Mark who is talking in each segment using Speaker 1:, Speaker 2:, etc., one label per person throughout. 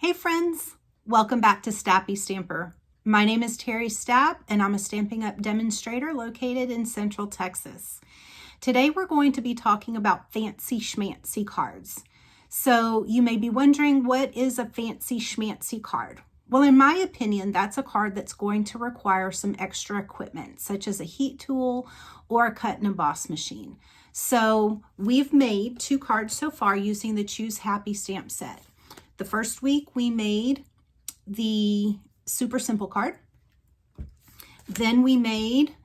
Speaker 1: Hey friends, welcome back to Stappystamper. My name is Terry Stapp and I'm a Stampin' Up demonstrator located in Central Texas. Today we're going to be talking about fancy schmancy cards. So you may be wondering, what is a fancy schmancy card? Well, in my opinion, that's a card that's going to require some extra equipment, such as a heat tool or a cut and emboss machine. So we've made 2 cards so far using the Choose Happy stamp set. The first week we made the super simple card. Then we made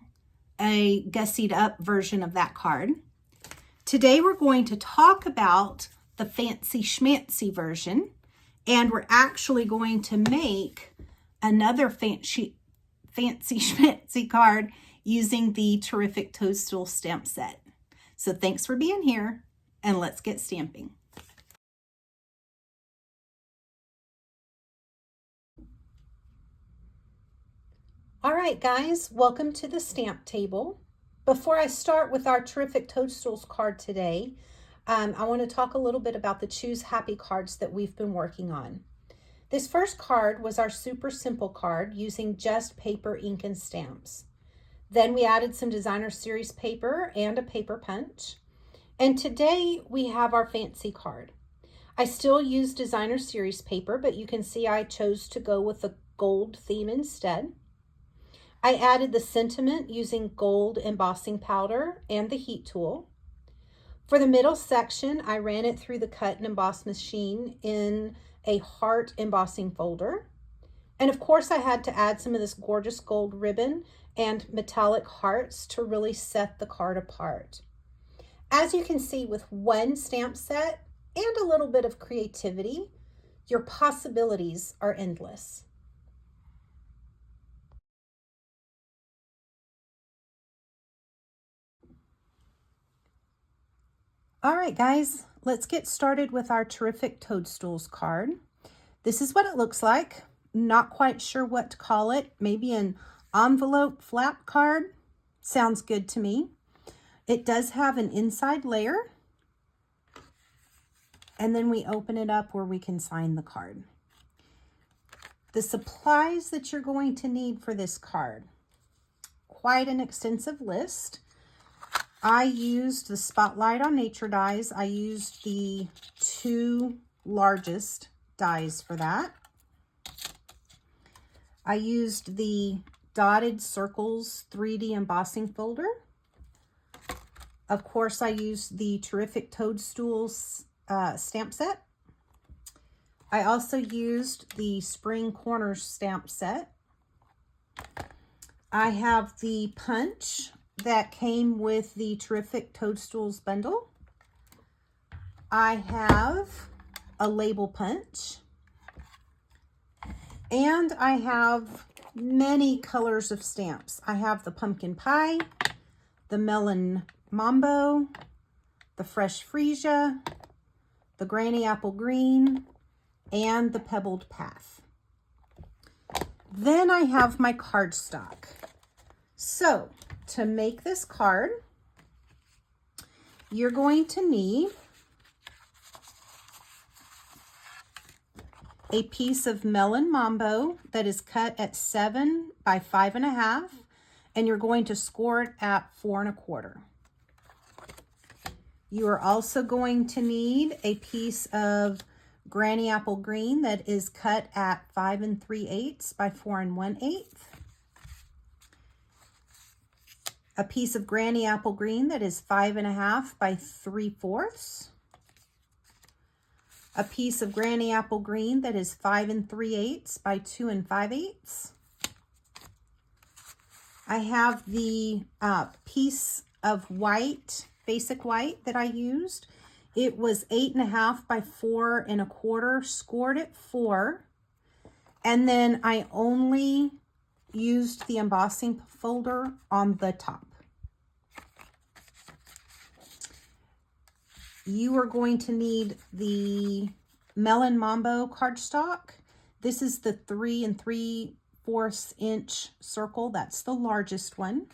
Speaker 1: a gussied up version of that card. Today we're going to talk about the fancy schmancy version, and we're actually going to make another fancy schmancy card using the Terrific Toadstools stamp set. So thanks for being here, and let's get stamping. All right, guys, welcome to the stamp table. Before I start with our Terrific Toadstools card today, I want to talk a little bit about the Choose Happy cards that we've been working on. This first card was our super simple card using just paper, ink, and stamps. Then we added some designer series paper and a paper punch. And today we have our fancy card. I still use designer series paper, but you can see I chose to go with the gold theme instead. I added the sentiment using gold embossing powder and the heat tool. For the middle section, I ran it through the cut and emboss machine in a heart embossing folder. And of course, I had to add some of this gorgeous gold ribbon and metallic hearts to really set the card apart. As you can see, with one stamp set and a little bit of creativity, your possibilities are endless. All right, guys, let's get started with our Terrific Toadstools card. This is what it looks like. Not quite sure what to call it. Maybe an envelope flap card. Sounds good to me. It does have an inside layer. And then we open it up where we can sign the card. The supplies that you're going to need for this card. Quite an extensive list. I used the Spotlight on Nature dies. I used the 2 largest dies for that. I used the Dotted Circles 3D embossing folder. Of course, I used the Terrific Toadstools stamp set. I also used the Spring Corners stamp set. I have the punch that came with the Terrific Toadstools Bundle. I have a label punch. And I have many colors of stamps. I have the pumpkin pie, the melon mambo, the fresh freesia, the granny apple green, and the pebbled path. Then I have my cardstock. So, to make this card, you're going to need a piece of melon mambo that is cut at 7 by 5.5, and you're going to score it at 4 1/4. You are also going to need a piece of granny apple green that is cut at 5 3/8 by 4 1/8. A piece of granny apple green that is 5.5 by 3/4. A piece of granny apple green that is 5 3/8 by 2 5/8. I have the piece of white, basic white that I used. It was 8.5 by 4 1/4, scored at 4. And then I only used the embossing folder on the top. You are going to need the Melon Mambo cardstock. This is the 3 3/4 inch circle. That's the largest one.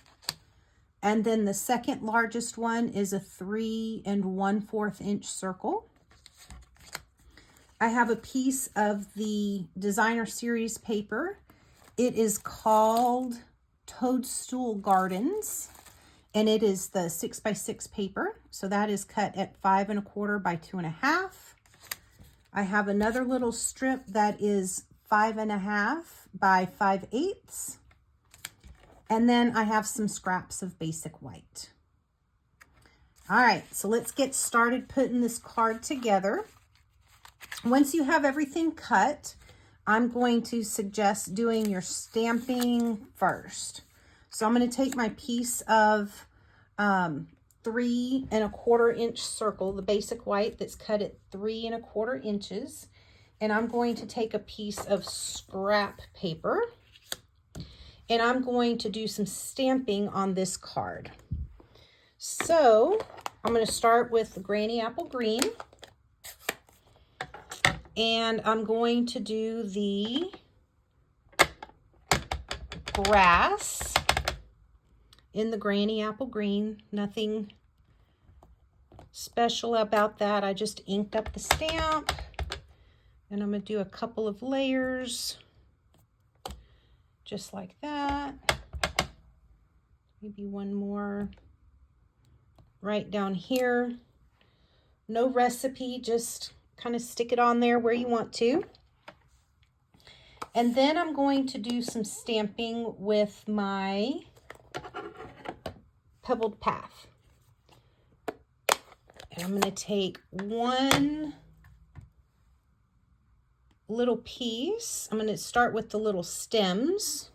Speaker 1: And then the second largest one is a 3 1/4 inch circle. I have a piece of the Designer Series paper. It is called Toadstool Gardens, and it is the 6x6 paper. So that is cut at 5 1/4 by 2 1/2. I have another little strip that is 5 1/2 by 5/8. And then I have some scraps of basic white. All right, so let's get started putting this card together. Once you have everything cut, I'm going to suggest doing your stamping first. So I'm going to take my piece of 3 1/4 inch circle, the basic white that's cut at 3 1/4 inches. And I'm going to take a piece of scrap paper. And I'm going to do some stamping on this card. So I'm going to start with the Granny Apple Green. And I'm going to do the grass in the Granny Apple Green. Nothing special about that. I just inked up the stamp. And I'm going to do a couple of layers. Just like that. Maybe one more right down here. No recipe, just kind of stick it on there where you want to. And then I'm going to do some stamping with my Pebbled Path. And I'm going to take one little piece. I'm going to start with the little stems.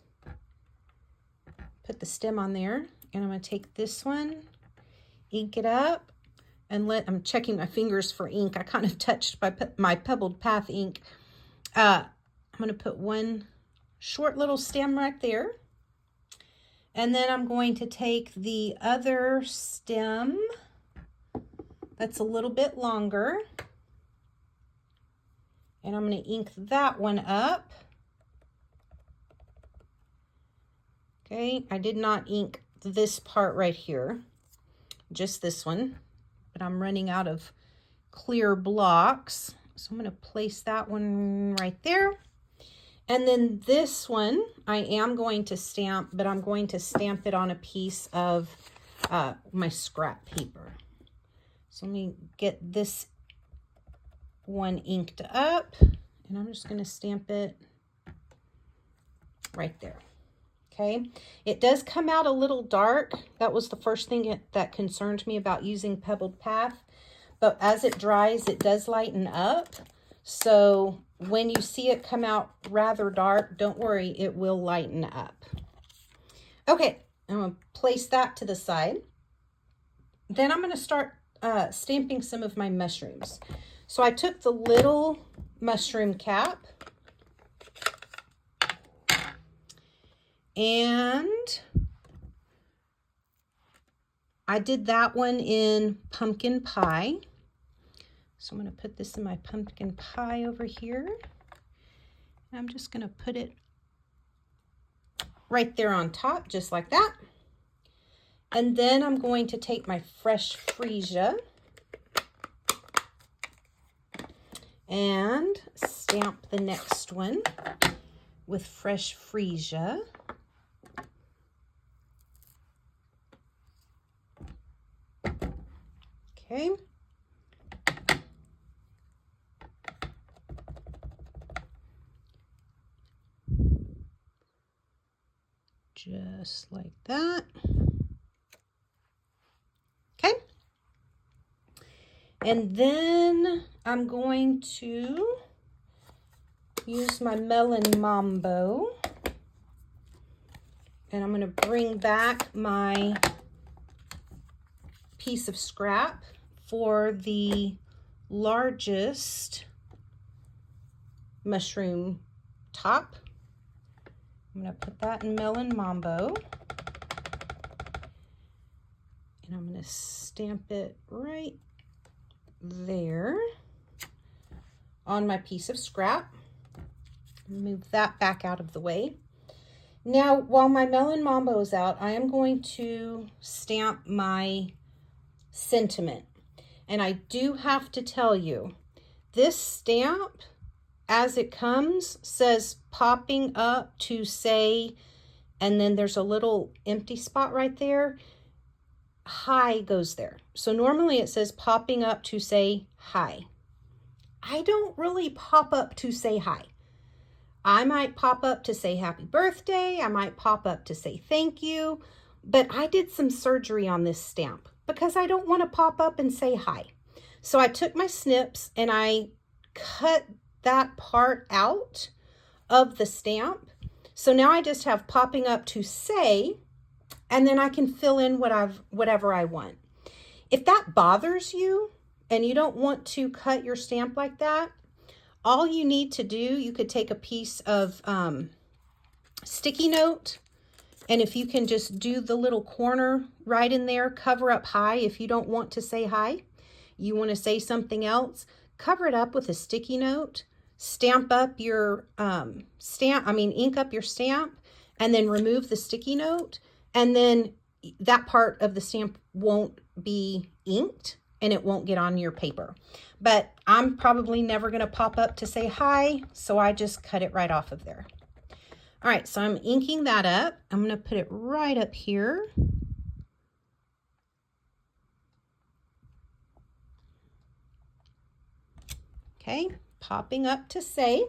Speaker 1: Put the stem on there. And I'm going to take this one, ink it up, and I'm checking my fingers for ink. I kind of touched my Pebbled Path ink. I'm going to put one short little stem right there. And then I'm going to take the other stem that's a little bit longer. And I'm going to ink that one up. Okay, I did not ink this part right here, just this one. But I'm running out of clear blocks. So I'm going to place that one right there. And then this one, I am going to stamp, but I'm going to stamp it on a piece of my scrap paper. So let me get this one inked up. And I'm just going to stamp it right there. Okay, it does come out a little dark. That was the first thing that concerned me about using Pebbled Path. But as it dries, it does lighten up. So when you see it come out rather dark, don't worry, it will lighten up. Okay, I'm going to place that to the side. Then I'm going to start stamping some of my mushrooms. So I took the little mushroom cap. And I did that one in pumpkin pie. So I'm going to put this in my pumpkin pie over here. And I'm just going to put it right there on top, just like that. And then I'm going to take my fresh freesia and stamp the next one with fresh freesia. Okay. Just like that. Okay. And then I'm going to use my Melon Mambo. And I'm going to bring back my piece of scrap for the largest mushroom top. I'm going to put that in Melon Mambo. And I'm going to stamp it right there on my piece of scrap. Move that back out of the way. Now, while my Melon Mambo is out, I am going to stamp my sentiment. And I do have to tell you, This stamp, as it comes, says popping up to say, and then there's a little empty spot right there. Hi goes there. So normally it says popping up to say hi. I don't really pop up to say hi. I might pop up to say happy birthday. I might pop up to say thank you. But I did some surgery on this stamp because I don't want to pop up and say hi. So I took my snips and I cut that part out of the stamp. So now I just have popping up to say, and then I can fill in whatever I want. If that bothers you and you don't want to cut your stamp like that, all you need to do, you could take a piece of sticky note, and if you can just do the little corner right in there, cover up hi. If you don't want to say hi, you want to say something else, cover it up with a sticky note, stamp up your ink up your stamp, and then remove the sticky note, and then that part of the stamp won't be inked and it won't get on your paper. But I'm probably never going to pop up to say hi, so I just cut it right off of there. All right, so I'm inking that up. I'm going to put it right up here. Okay, popping up to say.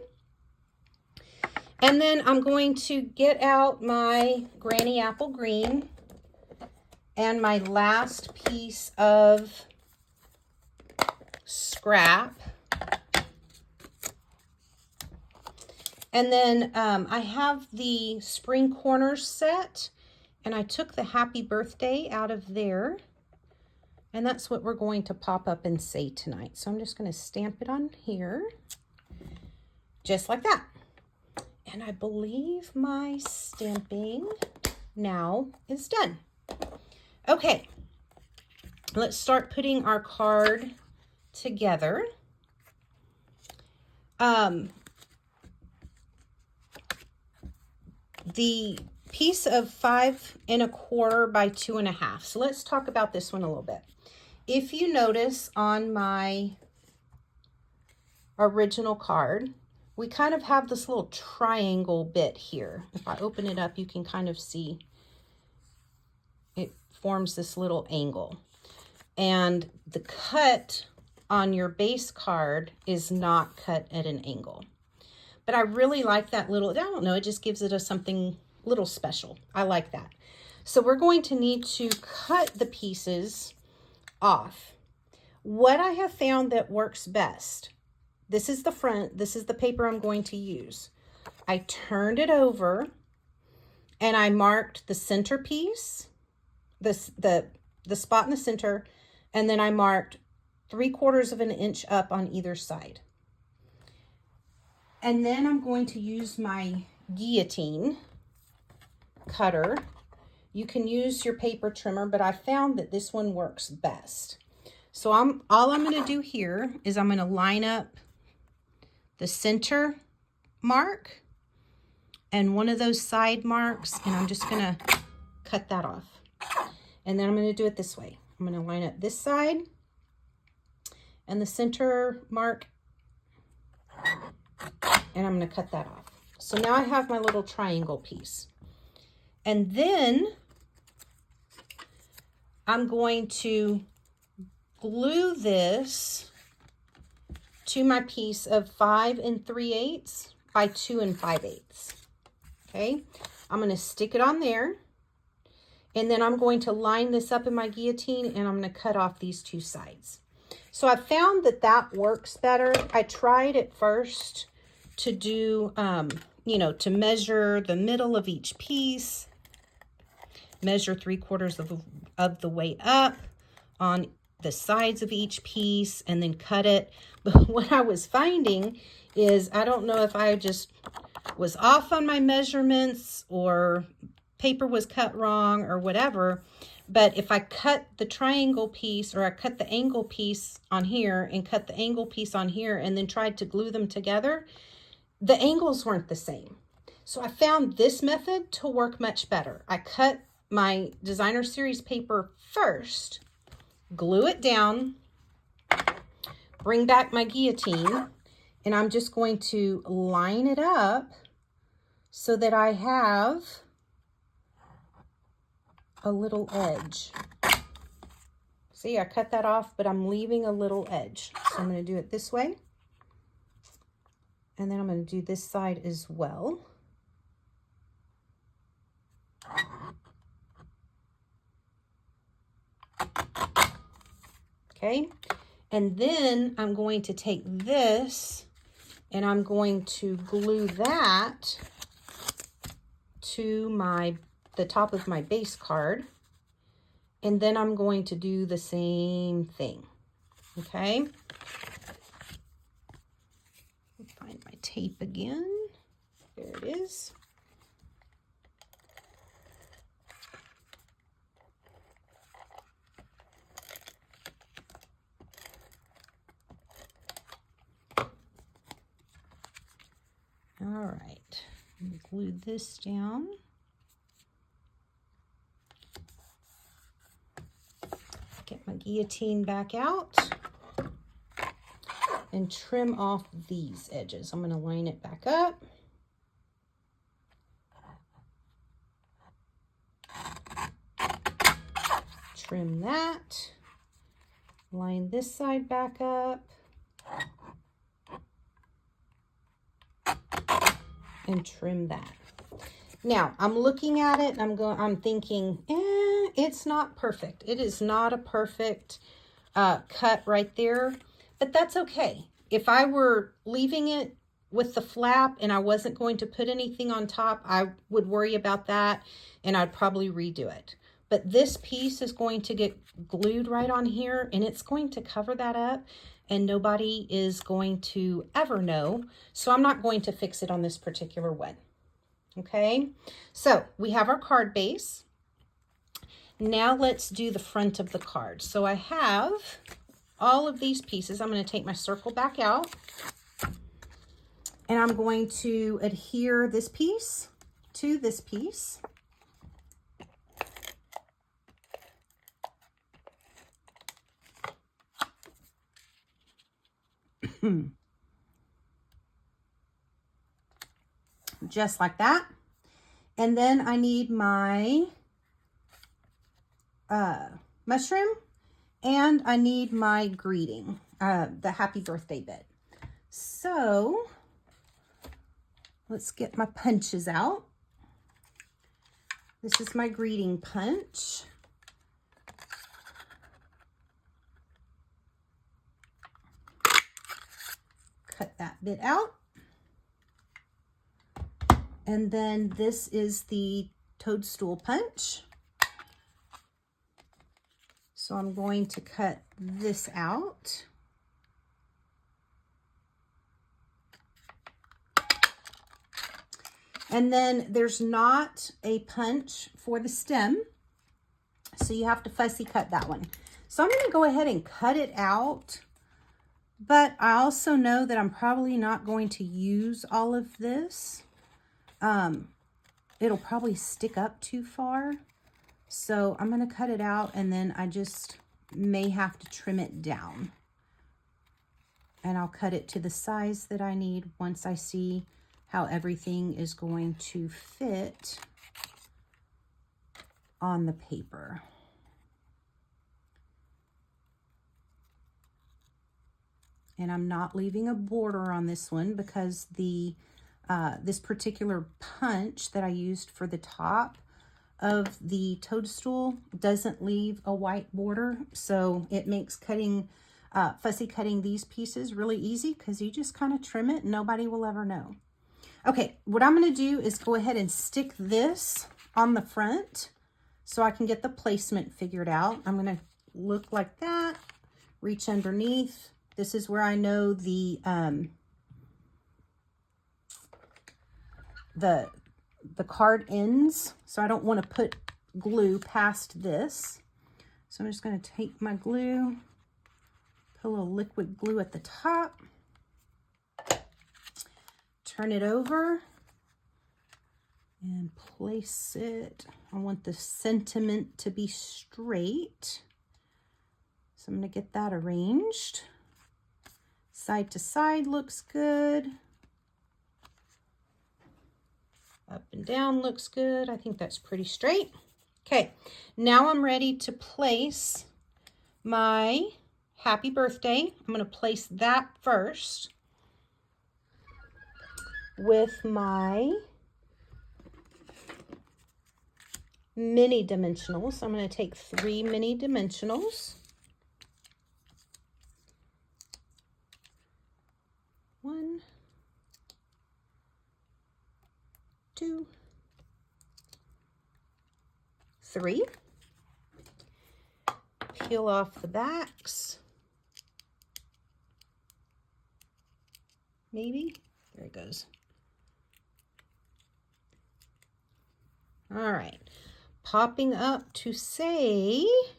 Speaker 1: And then I'm going to get out my Granny Apple Green and my last piece of scrap. And then I have the spring corners set, and I took the happy birthday out of there. And that's what we're going to pop up and say tonight. So I'm just going to stamp it on here, just like that. And I believe my stamping now is done. Okay, let's start putting our card together. The piece of 5 1/4 by 2 1/2. So let's talk about this one a little bit. If you notice on my original card, we kind of have this little triangle bit here. If I open it up, you can kind of see it forms this little angle. And the cut on your base card is not cut at an angle. But I really like that little, I don't know, it just gives it something little special. I like that. So we're going to need to cut the pieces off. What I have found that works best, this is the front, this is the paper I'm going to use. I turned it over and I marked the center piece, the spot in the center, and then I marked 3/4 of an inch up on either side. And then I'm going to use my guillotine cutter. You can use your paper trimmer, but I found that this one works best. So all I'm going to do here is I'm going to line up the center mark and one of those side marks, and I'm just going to cut that off. And then I'm going to do it this way. I'm going to line up this side and the center mark, and I'm going to cut that off. So now I have my little triangle piece. And then I'm going to glue this to my piece of 5 3/8 by 2 5/8. Okay, I'm going to stick it on there, and then I'm going to line this up in my guillotine, and I'm going to cut off these two sides. So I found that that works better. I tried at first to do, to measure the middle of each piece, measure 3/4 of the way up on the sides of each piece, and then cut it. But what I was finding is, I don't know if I just was off on my measurements or paper was cut wrong or whatever, but if I cut the triangle piece, or I cut the angle piece on here and cut the angle piece on here and then tried to glue them together, the angles weren't the same. So I found this method to work much better. I cut my designer series paper first, glue it down, bring back my guillotine, and I'm just going to line it up so that I have a little edge. See, I cut that off, but I'm leaving a little edge. So I'm going to do it this way. And then I'm going to do this side as well. Okay. And then I'm going to take this and I'm going to glue that to the top of my base card. And then I'm going to do the same thing. Okay. Find my tape again. There it is. All right, glue this down. Get my guillotine back out and trim off these edges. I'm going to line it back up. Trim that. Line this side back up. And trim that. Now, I'm looking at it and I'm thinking, it's not perfect. It is not a perfect cut right there, but that's okay. If I were leaving it with the flap and I wasn't going to put anything on top, I would worry about that and I'd probably redo it. But this piece is going to get glued right on here and it's going to cover that up and nobody is going to ever know. So I'm not going to fix it on this particular one. Okay, so we have our card base. Now let's do the front of the card. So I have all of these pieces. I'm going to take my circle back out and I'm going to adhere this piece to this piece. Just like that. And then I need my mushroom and I need my greeting, the happy birthday bit. So let's get my punches out. This is my greeting punch. Cut that bit out. And then this is the toadstool punch. So I'm going to cut this out. And then there's not a punch for the stem, so you have to fussy cut that one. So I'm going to go ahead and cut it out. But I also know that I'm probably not going to use all of this. It'll probably stick up too far. So I'm going to cut it out and then I just may have to trim it down. And I'll cut it to the size that I need once I see how everything is going to fit on the paper. And I'm not leaving a border on this one because the this particular punch that I used for the top of the toadstool doesn't leave a white border. So it makes cutting, fussy cutting these pieces really easy because you just kind of trim it and nobody will ever know. Okay, what I'm going to do is go ahead and stick this on the front so I can get the placement figured out. I'm going to look like that, reach underneath. This is where I know the card ends, so I don't want to put glue past this. So I'm just going to take my glue, put a little liquid glue at the top, turn it over, and place it. I want the sentiment to be straight. So I'm going to get that arranged. Side to side looks good. Up and down looks good. I think that's pretty straight. Okay, now I'm ready to place my happy birthday. I'm going to place that first with my mini dimensionals. I'm going to take 3 mini dimensionals. 1, 2, 3. Peel off the backs. Maybe. There it goes. All right. Popping up to say, I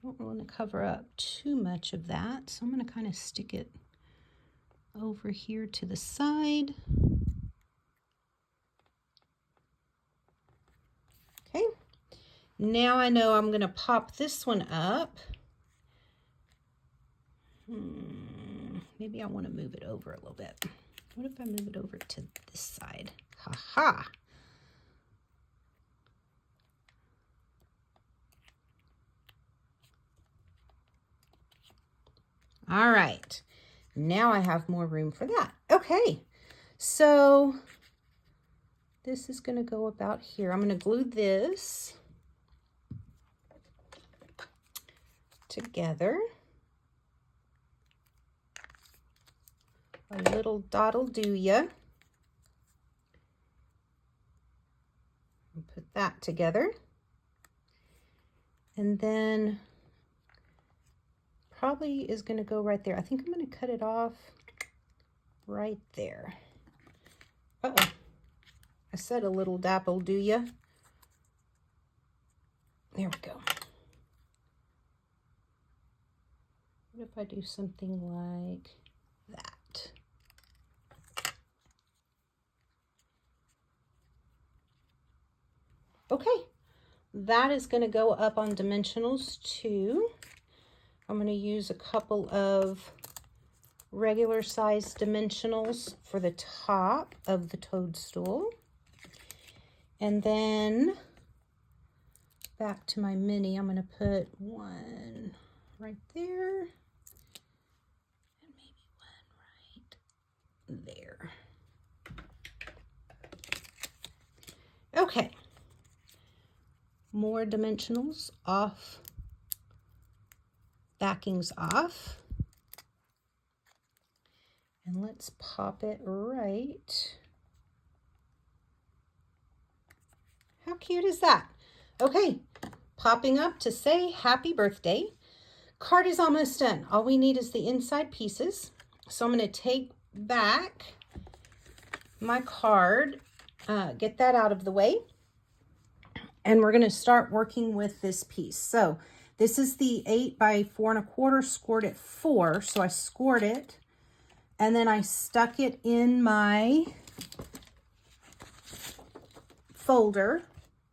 Speaker 1: don't want to cover up too much of that, so I'm going to kind of stick it over here to the side. Okay. Now I know I'm going to pop this one up. Maybe I want to move it over a little bit. What if I move it over to this side? Ha ha! All right, now I have more room for that. Okay, so this is going to go about here. I'm going to glue this together. A little dot'll do ya. Put that together. And then probably is going to go right there. I think I'm going to cut it off right there. Uh-oh. I said a little dap'll do ya. There we go. What if I do something like that? Okay, that is going to go up on dimensionals too. I'm going to use a couple of regular size dimensionals for the top of the toadstool. And then back to my mini, I'm going to put one right there and maybe one right there. Okay, more dimensionals off. Backings off, and let's pop it right. How cute is that? Okay, popping up to say happy birthday. Card is almost done. All we need is the inside pieces. So I'm going to take back my card, get that out of the way, and we're going to start working with this piece. So this is the 8 by 4 1/4 scored at 4. So I scored it and then I stuck it in my folder.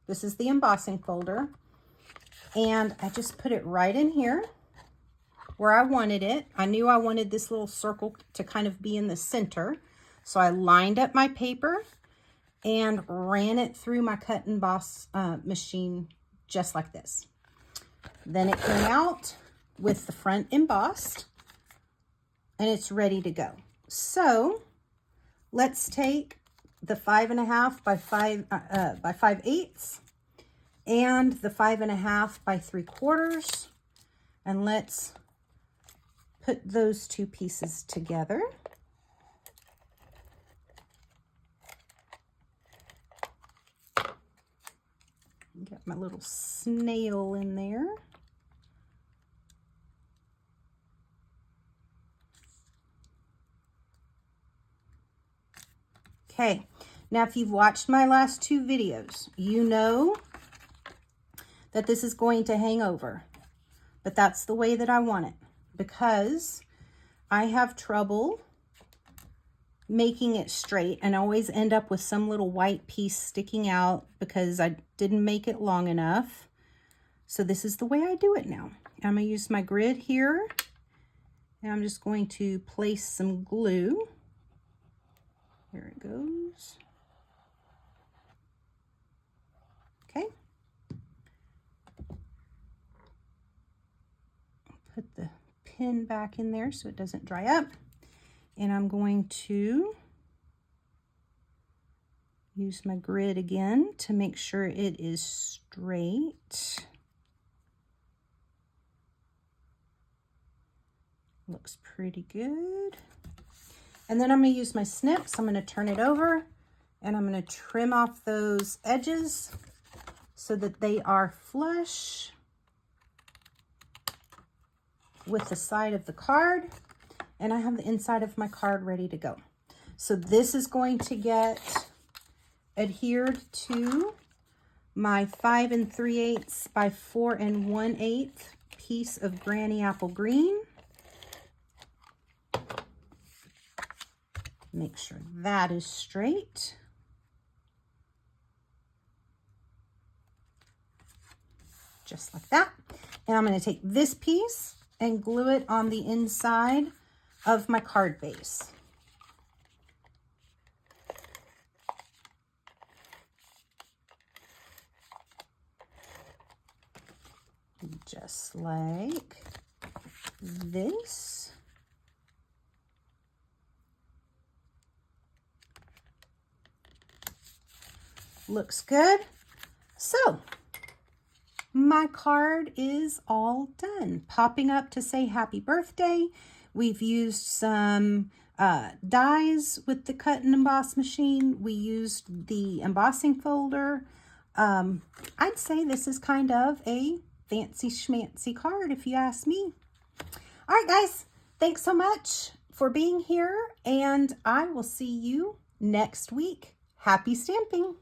Speaker 1: This is the embossing folder. And I just put it right in here where I wanted it. I knew I wanted this little circle to kind of be in the center. So I lined up my paper and ran it through my cut and emboss machine just like this. Then it came out with the front embossed and it's ready to go. So let's take the 5 1/2 by 5/8 and the 5 1/2 by 3/4, and let's put those two pieces together. Got my little snail in there. Okay, now if you've watched my last 2 videos, you know that this is going to hang over, but that's the way that I want it because I have trouble making it straight and always end up with some little white piece sticking out because I didn't make it long enough. So this is the way I do it now. I'm going to use my grid here And I'm just going to place some glue. There it goes. Okay. Put the pin back in there so it doesn't dry up. And I'm going to use my grid again to make sure it is straight. Looks pretty good. And then I'm going to use my snips. I'm going to turn it over and I'm going to trim off those edges so that they are flush with the side of the card. And I have the inside of my card ready to go. So this is going to get adhered to my 5 3/8 by 4 1/8 piece of Granny Apple Green. Make sure that is straight. Just like that. And I'm going to take this piece and glue it on the inside of my card base. Just like this. Looks good. So my card is all done. Popping up to say happy birthday. We've used some dies with the cut and emboss machine. We used the embossing folder. I'd say this is kind of a fancy schmancy card if you ask me. All right, guys, thanks so much for being here, and I will see you next week. Happy stamping!